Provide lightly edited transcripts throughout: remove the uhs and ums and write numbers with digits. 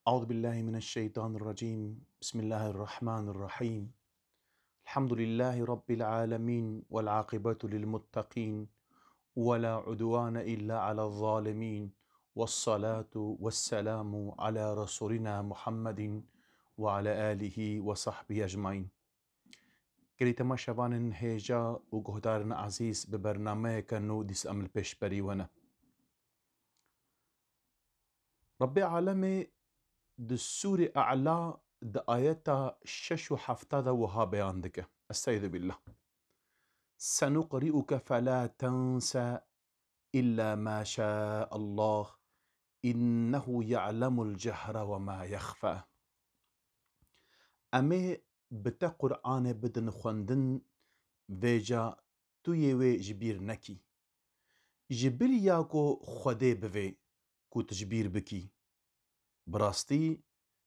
أعوذ بالله من الشيطان الرجيم. بسم الله الرحمن الرحيم. الحمد لله رب العالمين والعاقبة للمتقين ولا عدوان إلا على الظالمين، والصلاة والسلام على رسولنا محمد وعلى آله وصحبه أجمعين. كريتما شبان هيجا وقهدارنا عزيز ببرنامج كانو ديس أمل بيشبري ونا ربي عالمي دسوري أعلى آياتا شش وحفتادا وها بيان دكه. استعيذ بالله. سنقرئك فلا تنسى إلا ما شاء الله إنه يعلم الجهر وما يخفى. أمي بتا قرآن بدن خوندن ويجا تويوي جبير نكي جبير ياكو خودي بوي كو تجبير بكي براستي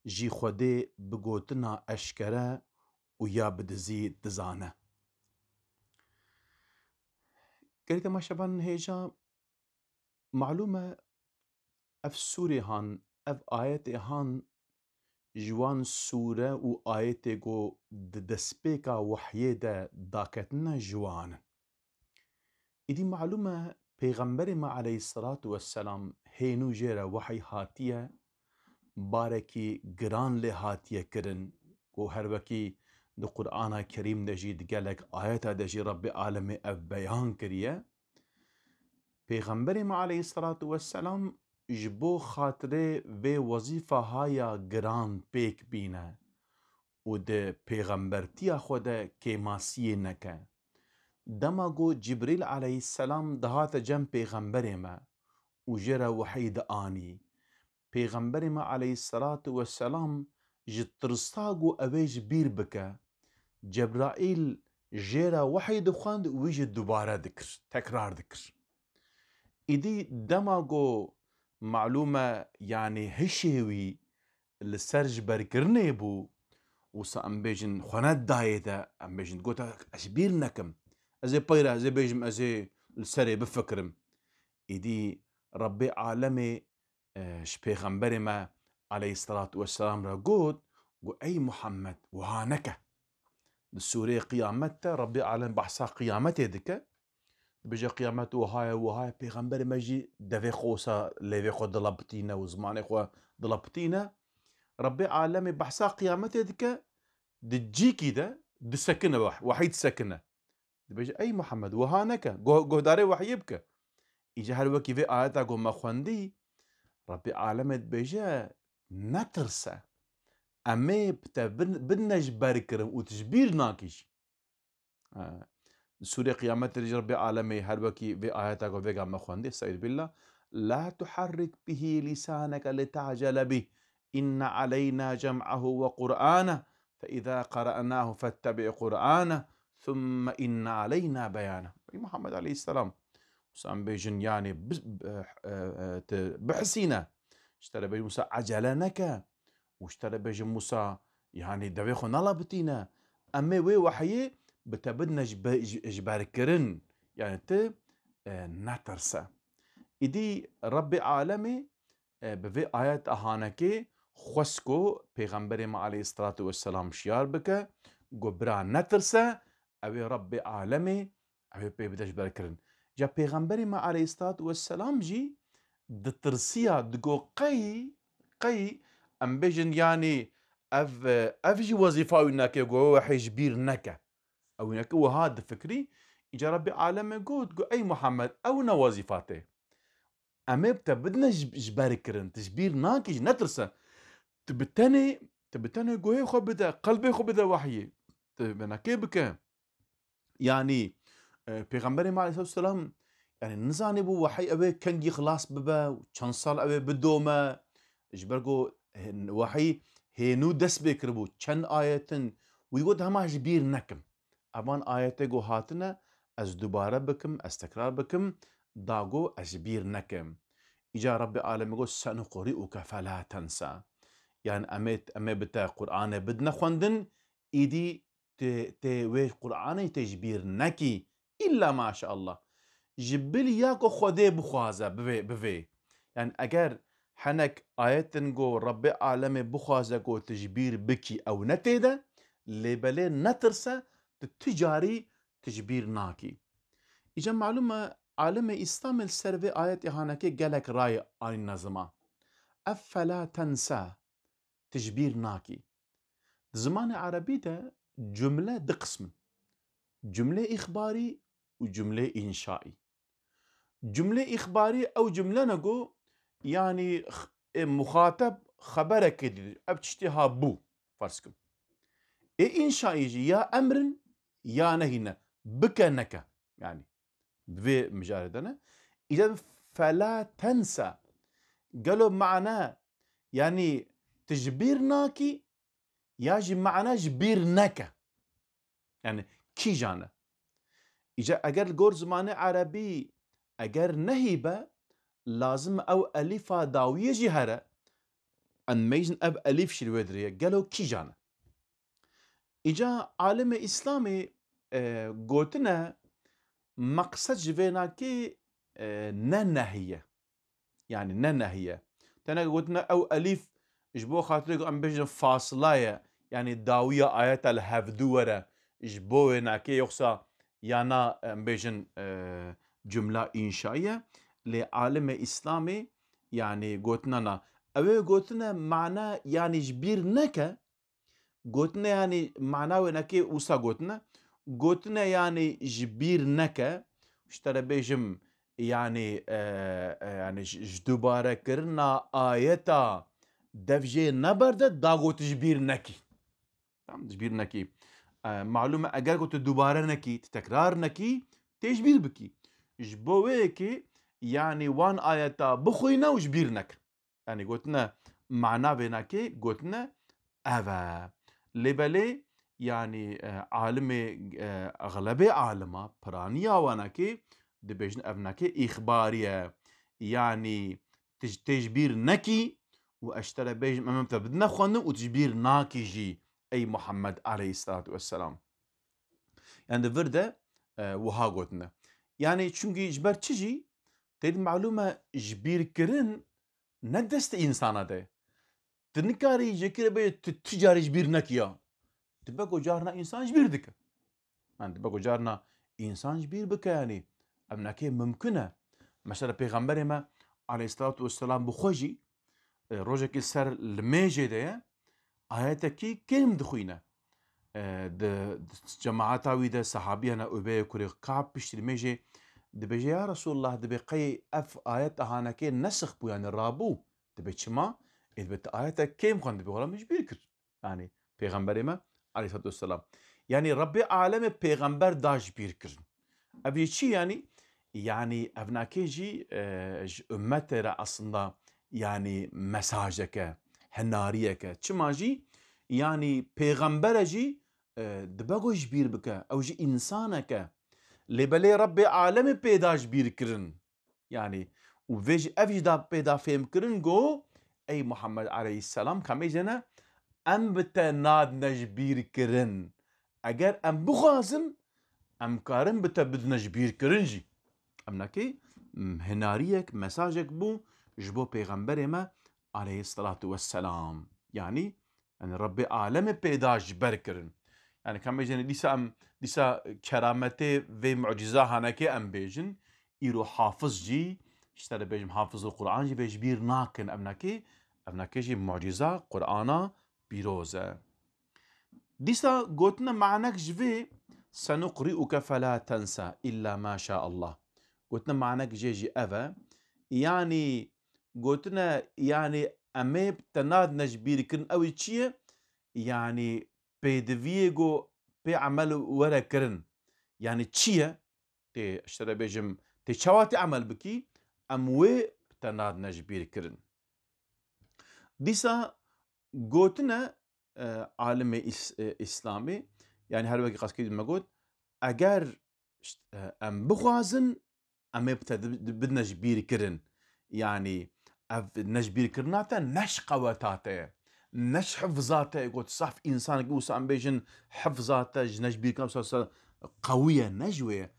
جي خودي بگوتنا اشكره و یا بدزي دزانه. قريت ما شبان هيجا معلومة اف سوري هان اف آيات هان جوان سورة و آيات جو دسبيكا وحيه دا داكتنا جوان. إدي معلومة پیغمبر ما عليه الصلاة والسلام هينو جيرا وحي هاتيه باركي گران له هاتيه کرن و هر وكي دو قرآن كريم دجيد قالك آيات دجي رب عالم اف بيان كريه. پیغمبر ما عليه الصلاة والسلام جبو خاطره و وظيفة هايا گران پیک بینه و ده پیغمبرتیا خوده كيماسيه نكه. دماغو جبريل عليه السلام دهات جم پیغمبر ما و جرى وحيد آني پیغمبر ما عليه الصلاة والسلام جترستاغو اويج بير بكه. جبرائيل جيرا وحيد خواند ويجي دوباره ذكر تكرار ذكر. إدي دماغو معلومة يعني هشيوي السرج بركرني بو وسا ام بيجن خونات دايتا ام بيجن قوتا اشبير نكم ازي بيرا ازي بيجم ازي السري بفكرم. إدي ربي عالمي شبيغمبر ما عليه الصلاة والسلام را قود قو أي محمد وهانك السوري قيامته ربي عالم بحثا قيامته دكا بجا قيامته وهاي بيغمبر مجي دفي خوصا ليفي خو دلابتينا وزماني خو دلابتينا ربي عالمي بحثا قيامته دكا دجي كده دسكنه وحيد سكنه بجا أي محمد وهانك قو داري وحيبك إجا هالوكي في آياتا قو مخواندي ربي عالمت بجا نترسى أمي بتا بنج باركرم وتجبير ناكيش. سورة قيامت ربي عالمي هالوكي في آياتا قو فيقا مخواندي استعيذ بالله. لا تحرك به لسانك لتعجل به إن علينا جمعه وقرآنه فإذا قرأناه فاتبع قرآنه ثم إن علينا بيانه. محمد عليه السلام وسام بيجن يعني بحسينا اشترى بيجن موسى عجلانك واشترى بيجن موسى يعني دويخو نالا بتينا أمي وي وحيي بتبدنا جبار كرن يعني ت نترسى. إدي ربي عالمي بفي آيات أهانكي خسكو پیغمبر ما عليه الصلاة والسلام شيار بك قبرا نترسى أوي ربي عالمي أوي بيبدأ جبار كرن. جا پیغمبر ما عليه الصلاة والسلام جي دترسيا دقو قي ام بيجن يعني اف جي وظيفة انك يقو وحي جبير نكا او انك وهاد فكري اجا ربي عالم يقول اي محمد او نا وظيفاته امي بدنا جبار كرن تجبير ناكي نترسى تبتني قوي خو بدا قلبي خو بدا وحي تبنا كيبك يعني پیغمبر ما عليه الصلاة والسلام يعني نزاني بو وحي أبي كنجي خلاص ببا وكان صال أبي بدوما جبرقو وحي هينو دس بكربو كان آية ويقول هما جبير نكم أبان آية جو هاتنا أز دوباره بكم أز تكرار بكم داغو أجبير نكم. إجا رب العالمين يقول سنقرئك فلا تنسى يعني أمي بتا قرآن بدنا خوندن إيدي تي قرآن تجبير نكي إلا ما شاء الله جبل ياكو خودي بخوازه بفي يعني أجر حنك آياتن جو رب عالم بخوازه جو تجبير بكي أو نتيدا لبلي نترسه تجاري تجبير ناكي. إجا معلومة عالم إسلام السرفي آيات إهانكي قالك راي آين نظمة أفلا تنسى تجبير ناكي. زمان عربي ده جملة دي قسم، جملة إخباري وجملة إنشائي. جملة إخباري أو جملة نقو يعني مخاطب خبرك دي أبتشتها بو فرسكم. إيه إنشائي يجي يا أمر يا نهينا بك نكا يعني في مجاردنا. إذا فلا تنسى قالوا معناه يعني تجبير ناكي يجي معناه جبير نكا يعني كي جانا. إجا أجر الجور زمان عربي أجر نهيبة لازم أو ألفا داوية جهرة أن ميزن أب ألف شلودرية قالوا كي جانا. إجا عالم إسلامي قوتنا مقصد جفينا كي ننهية يعني ننهية تنا قوتنا أو ألف إجبو خاطرك أم بيجن فاصلاية يعني داوية آيات الهفدورة إجبو ناكي يخصى يانا أم بيجن جملة إنشائية لعالم إسلامي يعني قوتنا أو قوتنا معنى يعني جبير نكا قوتنا يعني معناه نكي وسا قوتنا يعني جبير نكا اشترى بيجم يعني يعني جدوبارة كرنا آيتا دفجي نبردت داغو تجبير نكي تجبير نكي معلومة أجر قلت دوباره نكي تكرار نكي تجبير بكي جبويكي يعني وان آيتا بخوينا وجبير نك يعني قلتنا معناه بينكي قلتنا أفا لبلي يعني عالم أغلبية عالمة برانيا وانكي دبيجن أفنكي إخبارية يعني تجبير نكي وأشترى بيجن أمام تبدنا خوانا وتجبير ناكي جي أي محمد عليه الصلاة والسلام. يعني فرده وها قوتنا يعني چونكي جبر تجي تيد معلومة جبير كرن ندست إنسانا ده تنكاري جكر بي تجاري جبير نكيا تبقى جارنا إنسان جبير دك يعني تبقى جارنا إنسان جبير بك يعني أبناكي ممكنة مثلا پیغمبر ما عليه الصلاة والسلام بخوجي روجك السر الميجي ده آياتكي كلم دخوينة جماعتاوي ده صحابينا أبي كوري كعب بشتري ميجي دبيجي يا رسول الله دبي قي أف آيات أهانكي نسخ بو يعني رابو دبي شما إذا بت آياتك كيم خان دبي ولا مش بيكر يعني پیغمبر ما عليه الصلاة والسلام يعني ربي عالم پیغمبر داش بيكر أبي شي يعني أبناكيجي أمته را أصلا يعني مساجك هناريك شما جي يعني پیغمبر جي دبقو جبير بك أو جي إنسانك لبلي ربي عالم پیدا جبير كرن يعني وفيج أفجدا پیدا فهم كرن جو أي محمد عليه السلام كما يجينا أم بتناد نجبير كرن أجر أم بخازن أم كارن بدنا جبير كرنجي أمناكي هناريك مساجك بو جبو پیغمبر ما عليه الصلاة والسلام يعني ربي عالم پیدا جبر كرن يعني كم بيجن ديسا كرامته و معجزة هناكي أم بيجن إيرو حافظ جي اشترى بيجم حافظ القرآن جي بيجبير ناكن أبناكي جي معجزة قرآن بيروزة ديسا قوتنا معناك جفي سنقرئك فلا تنسى إلا ما شاء الله قوتنا معناك جي أفا يعني قوتنا يعني أميب تناد نجبير كن أوي تشيه يعني بيدفيجو بيعمل ورا كرن يعني تشيه تي اشترى بيجم تي شواتي عمل بكي أموي تناد نجبير كرن ديسا قوتنا عالم إسلامي يعني هل وقت قصكي ما قلت أجر أم بخوازن أم بدنا جبير كرن يعني نجبير كرناتا نش قواتاته نش حفظاته قلت صح إنسان قوس أم بيجن حفظاته نجبير كرن قوية نجوية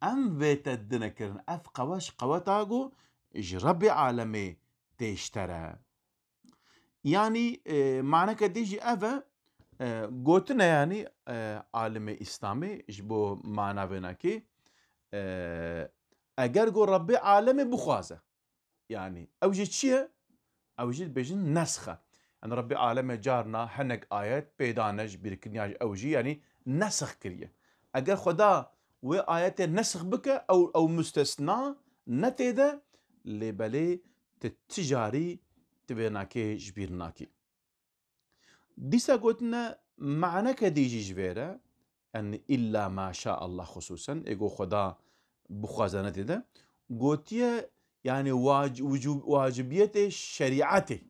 أم بيت الدنا كرن أف قواش قواتاقو ربي عالمي تيشترى. يعني معنى كديجي أفا قوتنا يعني عالم إسلامي جبو معنى بناكي أجر قول ربي عالم بخوازة. يعني أوجد شيء أوجد بيجن نسخة. يعني ربي عالم جارنا هنك آيات بيدانج بيركنياج أوجي يعني نسخ كريه. أجر خدا وآيات نسخ بك أو مستثنى نتيدا لبلي تتجاري تبيناكي جبيرناكي. ديسا قلتنا معنى كديجي جبيرة أن إلا ما شاء الله خصوصا إيقو خدا بخوازانة ده قلتيا يعني واجبية شريعته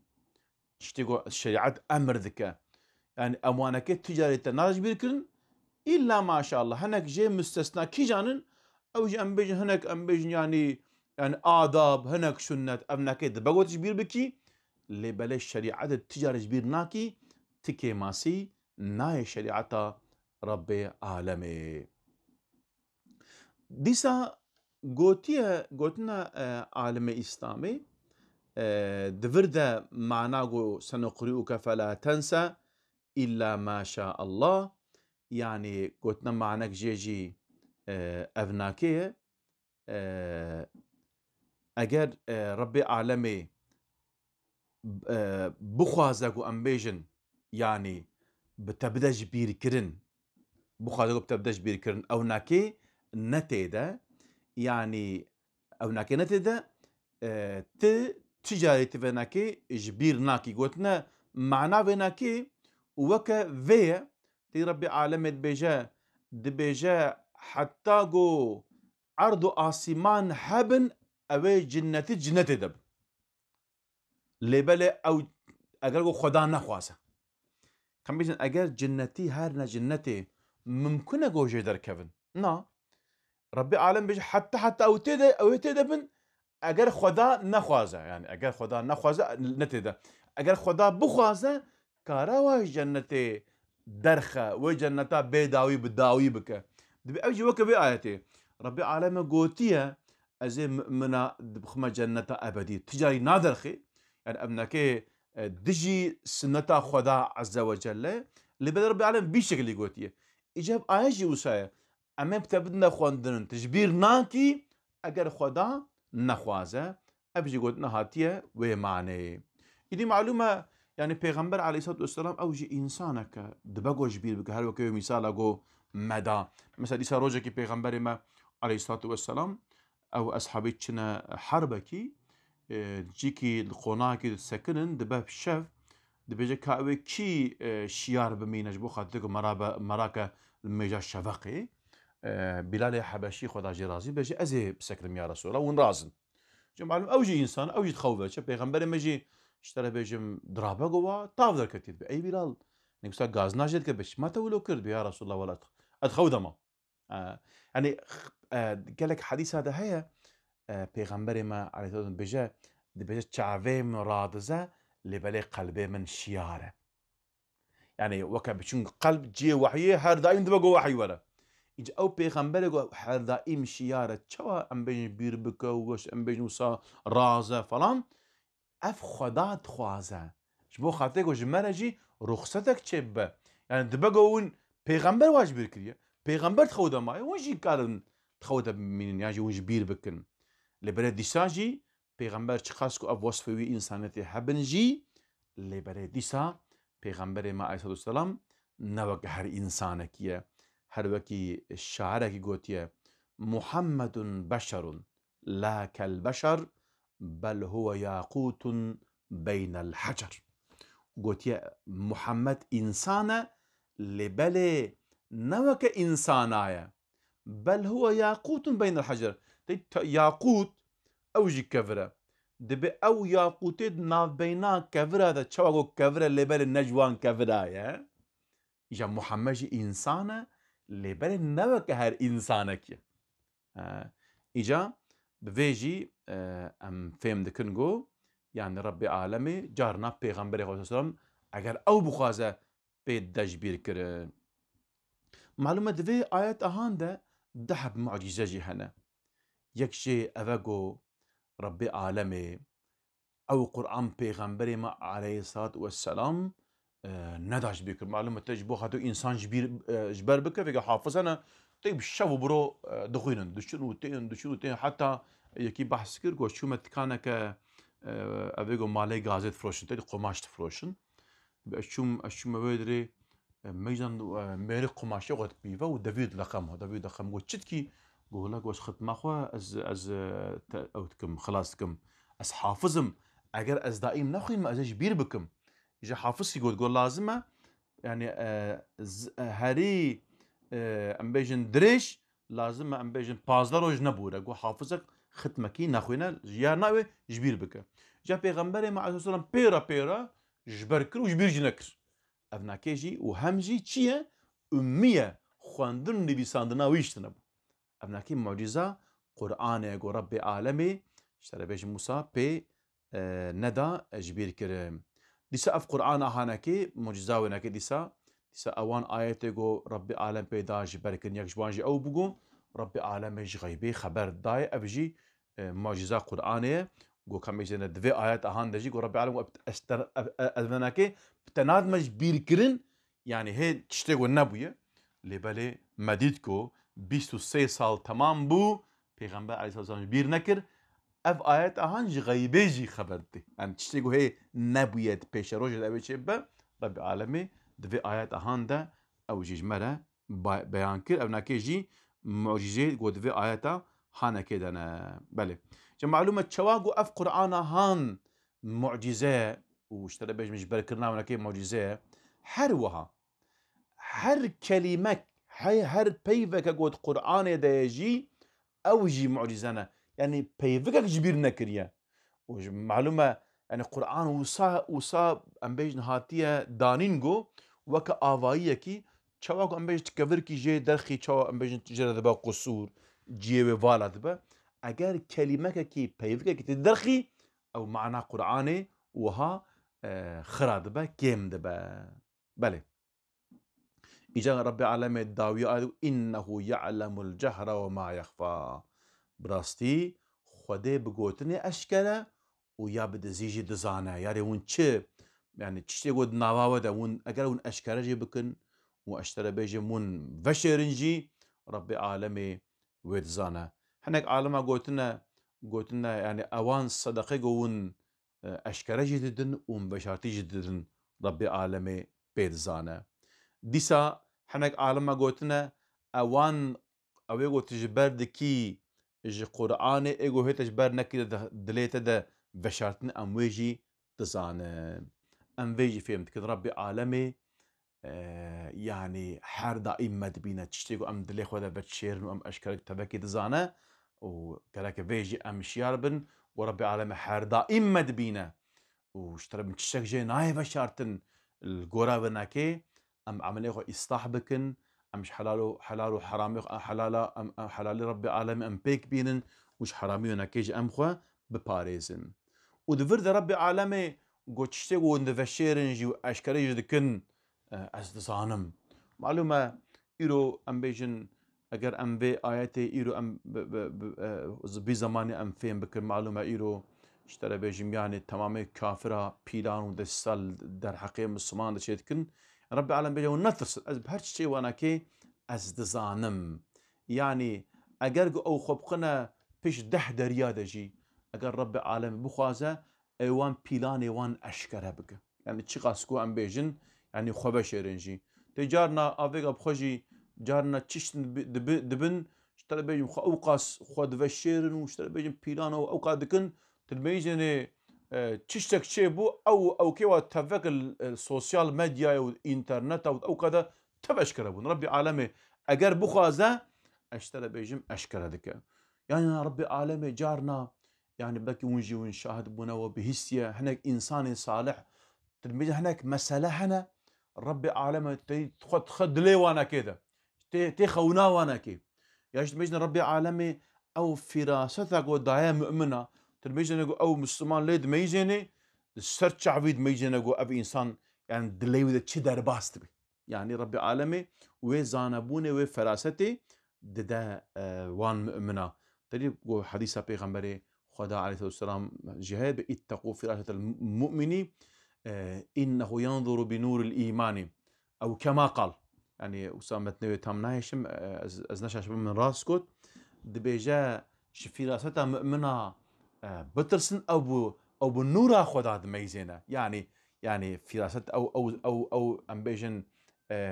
اشتغو الشريعة أمر ذكا يعني أموانك تجاري تنارج بيركن إلا ما شاء الله هناك جي مستثنى كي جانن أو جي أم بيجن هناك أم بيجن يعني آداب هناك سنة أمناك دبقوت جبير بكي اللي بلاش شريعة التجارة جبير ناكي تكي ماسي ناي شريعة ربي عالمي. ديسا قوتنا عالم إسلامي دفردا معناه سنقرئك فلا تنسى إلا ما شاء الله. يعني قلتنا معناك جيجي أفناكية أجر ربي عالمي بخوازك وأمبيجن يعني بتبدأ بير كرن بخوازك بتبدأ بير كرن أو ناكي نتيدا يعني أو ناكي نتيدا تجاري تفناكي جبير ناكي قلتنا معناه بناكي وكا في تي ربي عالمي دبيجا حتى جو عرض آسمان حبن أوي جنتي دب لبله أو أجر خدا نخواسه كم بيجن أجر جنتي هرنا جنتي ممكن أجو جدر كفن نا ربي عالم بيجي حتى أو تدبن اگر خدا نخوازه يعني اگر خدا نخوازه نتیده اگر خدا بخوازه کارا و جنت درخه و جنتا بيداوي بداوي بك دبي اوجي وك بآياتي ربي عالمه قوتيه ازي منا بخما جنة ابدي تجاري نادرخي يعني ابنك دجي سنة خدا عز وجل اللي بدأ ربي عالم بشكل قوتيه اجاب ايجي وسايا اما بتبدنا خواندن تجبير ناكي اگر خدا نخوازه ابجي قلت نهاتيه ومعنى إدي معلومة يعني پیغمبر عليه الصلاة والسلام اوجي انسانك دبقو جبير بك هر وكيو مثال اگو مدى مثلا ديسا روجه كي پیغمبر ما عليه الصلاة والسلام او اصحابي چنا حربكي جيكي القناكي سكنن دباب شف دبجا كاوي كي شيار بمينج بو خاطركو مراكا الميجا الشفقي بلال حبشي خدا جرازي بجي ازي بسكرم يا رسول الله ون رازن معلوم اوجي انسان اوجي تخوفه شو پیغمبر مجي اشترى بيجم درابه جوا طاف كتير باي بلال نقصا غاز ناجد كبش ما تولو كرد يا رسول الله ولا ادخو دما يعني قال لك حديث هذا هي پیغمبر ما عليه الصلاه والسلام بجا تشافي من رادزه لبلي قلبي من شياره يعني وكا بشون قلب جي وحيه هر دايم دبا وحي ولا إج أو پیغمبر گو هر دائم شیاره چوا ام بین بیر بکو وش ام بین وسا رازه فلان اف خدا تخوازه جبو خاطر گو جمره جی رخصتك چبه يعني دبقون پیغمبر واج بیر کریه پیغمبر تخوده مای ونجي کارن تخوده من يعني ونج بیر بکن لبره دیسا جی پیغمبر چخاس کو اف وصفوی انسانیت هبن جی لبره دیسا پیغمبر ما علیه السلام نوک هر انسانکیه هر وكي الشاعر قوتيه محمد بشر لا كالبشر بل هو ياقوت بين الحجر قوتيه محمد إنسان لبلي نوك إنسانايا بل هو ياقوت بين الحجر ياقوت أوجي كفرة دبي أو ياقوتي ناف بينا كفرة هذا شو كفرة لبلي النجوان كفرة يا إجا محمد إنسانه لبر نوك هر إنسانك إجا بفيجي أم فهم دكنجو يعني ربي عالمي جارنا پیغمبر خدا صلی الله اگر او بخوازه بيد دجبير كرن معلومة دفي آيات أهانده دحب معجزة جي هنا يكشي أفاقو ربي عالمي او قرآن پیغمبر ما عليه الصلاة والسلام نداش بكر معلومة تجبو خاطر إنسان جبر بكر فيك حافظ أنا طيب شو برو دخينا دشنو تين حتى يكي بحث كر قو شو متكانك أبيجو مالي غازات فروشن تدي قماش تفروشن بأشوم ما بدري ميزان مالي قماش يقعد بيفا ودافيد لقم وتشتكي قول لك واش خدمة خوا از أوتكم خلاصكم از حافظم أجر از دائم نخوي ما أزج بير بكم إذا حافظ يقول لازمه يعني هري ام بيجن دريش لازم ام بيجن بازدار روج نبوره قو حافظك ختمكي نخوينا يا ناوي جبير بك جا پیغمبر مع عليه السلام بيرا جبركر وجبير جنكر افنا كيجي وهمجي تشيه اميه خواندن نبيساندنا ويشتنب افنا كي معجزه قران يقول ربي عالمي اشترى بيج موسى بي ندا جبير كرم ديسا اف قرآن هانكي معجزة ونكي ديسا اوان آيات جو ربي عالم پیدا جبركن يك جوانجي او بگو ربي عالم غيبي خبر داي افجي معجزة قرآنية جو كم يجينا دوي آيات هان دجي جو ربي عالم استر اذنكي بتناد مج بير كرن يعني هي تشتغل نبويه لبالي مديدكو 23 سال تمام بو پیغمبر عليه الصلاة والسلام بير نكر اف آيات هانج غيبيجي خبرتي يعني تشتيقو هي نبويت بيش روجة دابي شبه رب العالمين دفي آيات هاندا او جيج مرة بيان كر او ناكيجي معجزة قو دفي آيات هانا كده انا بله جا معلومة شواقو اف قرآن هان معجزة واشترى بيج مش بركرنا وناكي معجزة هر هر كلمة هر بيفك قود قرآن دا يجي او جي معجزانا يعني بيفكك جبير نكريا ومعلومة يعني قرآن وصا ام بيج نهاتية دانينجو وكا آوائية كي چاواكو ام بيج تكفر كي جي درخي چاوا ام بيج تجرى دبا قصور جيوه والا دبا اگر كلمة كي بيفكك تدرخي او معنى قرآني وها خرا دبا كيم دبا بله إجا رب العالمين الداوية إنه يعلم الجهر وما يخفى براستي خده بگوتني أشكره ويا بدزيجي دزانه يعني ون چه يعني تشتي قد نواوا دا ون اگر ون أشكره جي بكن واشترى بيجي ون وشرنجي رب العالمين ويدزانه هناك عالمه قوتنا يعني أوان صدقه قوون أشكره جي ددن ون بشارتي جي ددن رب العالمين بيدزانه ديسا حنك عالم قوتنا اوان اويغو تجبر دكي جي قرآن ايغو هي تجبر نكي دليتا دا بشارتنا امويجي تزانا امويجي فهمت كده ربي عالمي يعني حار دائم مدبينا تشتيقو ام دلي خدا بتشيرن وام اشكالك تبكي تزانا وكلاك فيجي ام شياربن وربي عالمي حار دائم مدبينا واشترى من تشتك جي ناي بشارتن القرى بناكي ام عمليه اصلاح بكن امش حلال حرامي حلال ربي عالمي ام بيك بينن وش حرامي وناكيج ام خو بباريزن ودفرد ربي عالمي قوتشتي وندفشيرن جي اشكري دكن از دزانم معلومه ايرو ام بيجن اگر ام بي اياتي ايرو ام بي زماني ام فين بكن معلومه ايرو اشترى بيجم يعني تمامي كافرة بيلان ودسال در حقيقة مسلمان دشيتكن رب العالمين بيجو نثرس از بهرش شيء وانا كي از دزانم يعني اگر او خبقنا بيش دريا دجي اگر رب العالمين بخوازه ايوان بيلان ايوان اشكره بك يعني تشي قاسكو ام بيجن يعني خوبه شيرنجي تجارنا افيغا بخوجي جارنا تشت دبن اشترى بيجم اوقاس خود وشيرن واشترى بيجم بيلان او اوقات دكن تلميذني تشتك شيبو او كيوا تفك السوشيال ميديا والانترنت او كذا تبع اشكربون ربي عالمي اگر بخوازه اشترى بيجم اشكر ذكا يعني ربي عالمي جارنا يعني بكي ونجي ونشاهد بنا وبهسيا هناك انسان صالح تلميذ هناك مساله هنا ربي عالمي خد لي وانا كذا تخونا وانا كيف ياش تلميذنا ربي عالمي او فراستك ودايا مؤمنه تلميذنا او مسلمان ليد ميجيني السرتش عبيد ميجينا اب انسان يعني دلي وذا تشدر باستبي يعني ربي عالمي وزانبوني وفراستي ددا وان مؤمنه تري حديث پیغمبري خدا عليه الصلاة والسلام جهاد اتقوا فراسة المؤمن إنه ينظر بنور الإيمان أو كما قال. يعني أسامة نوي تام نايشم از نشاش من راسكوت دبيجا فراسة مؤمنة بترسن أو بالنور خدا دميزينا. يعني فراسة أو أمبيجن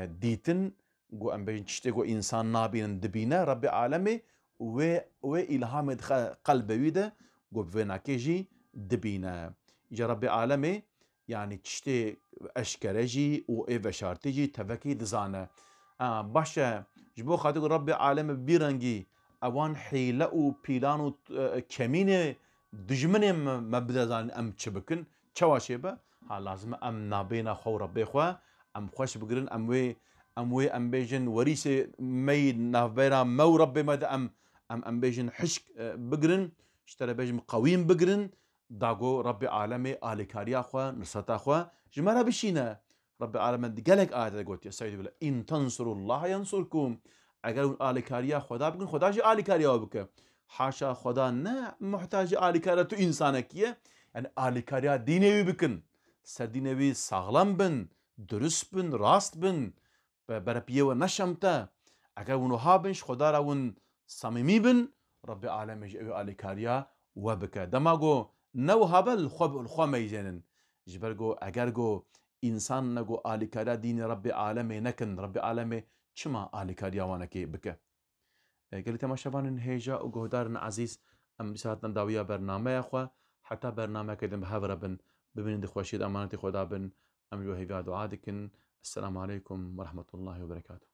ديتن جو أمبيجن تشتغو إنسان نابين دبينا ربي عالمي و إلهام قلبه ويدا جو بفينا كيجي دبينا يا ربي عالمي يعني تشتي أشكرجي وإيفا شارتجي تفكي دزانه باشا جبو خاطر ربي عالم بيرنجي اوان حيلة و بيلان و كمين دجمن مبدا زان ام تشبكن تشواشيبه ها لازم ام نابينا خو ربي خو ام خوش بقرن ام بيجن وريسه مي نافبيرا مو ربي مد ام بيجن حشك بقرن اشترى بيجن قويم بقرن داغو ربي عالمي آلي كاريا خو نصتا خو جمرا بشينا رب العالمين قالك آية قلت يا سيدي بلا إن تنصروا الله ينصركم. أقول آل كاريا خدا بكن خدا جي آل كاريا بك حاشا خدا نا محتاج آل كاريا تو إنسانكية. يعني آل كاريا دينوي بكن سر دينوي ساغلام بن درست بن راست بن بربيه ونشمتا أقول ونو هابنش خدا راون صميمي بن رب العالمين جي آل كاريا وبك دماغو نو هابل الخوا ميزينن جبرگو اگرگو انسان نگو آلیکاریا دین رب عالمي نكن رب عالمي چما آلیکاریا وانكي بك. قلت ما شبان هيجا وجهدارنا عزيز ام بساتنا داوية برنامج اخوة حتى برنامج كدم بهذا بن ببين دخوشيد امانتي خدا بن ام جو هيفا دعادكن. السلام عليكم ورحمة الله وبركاته.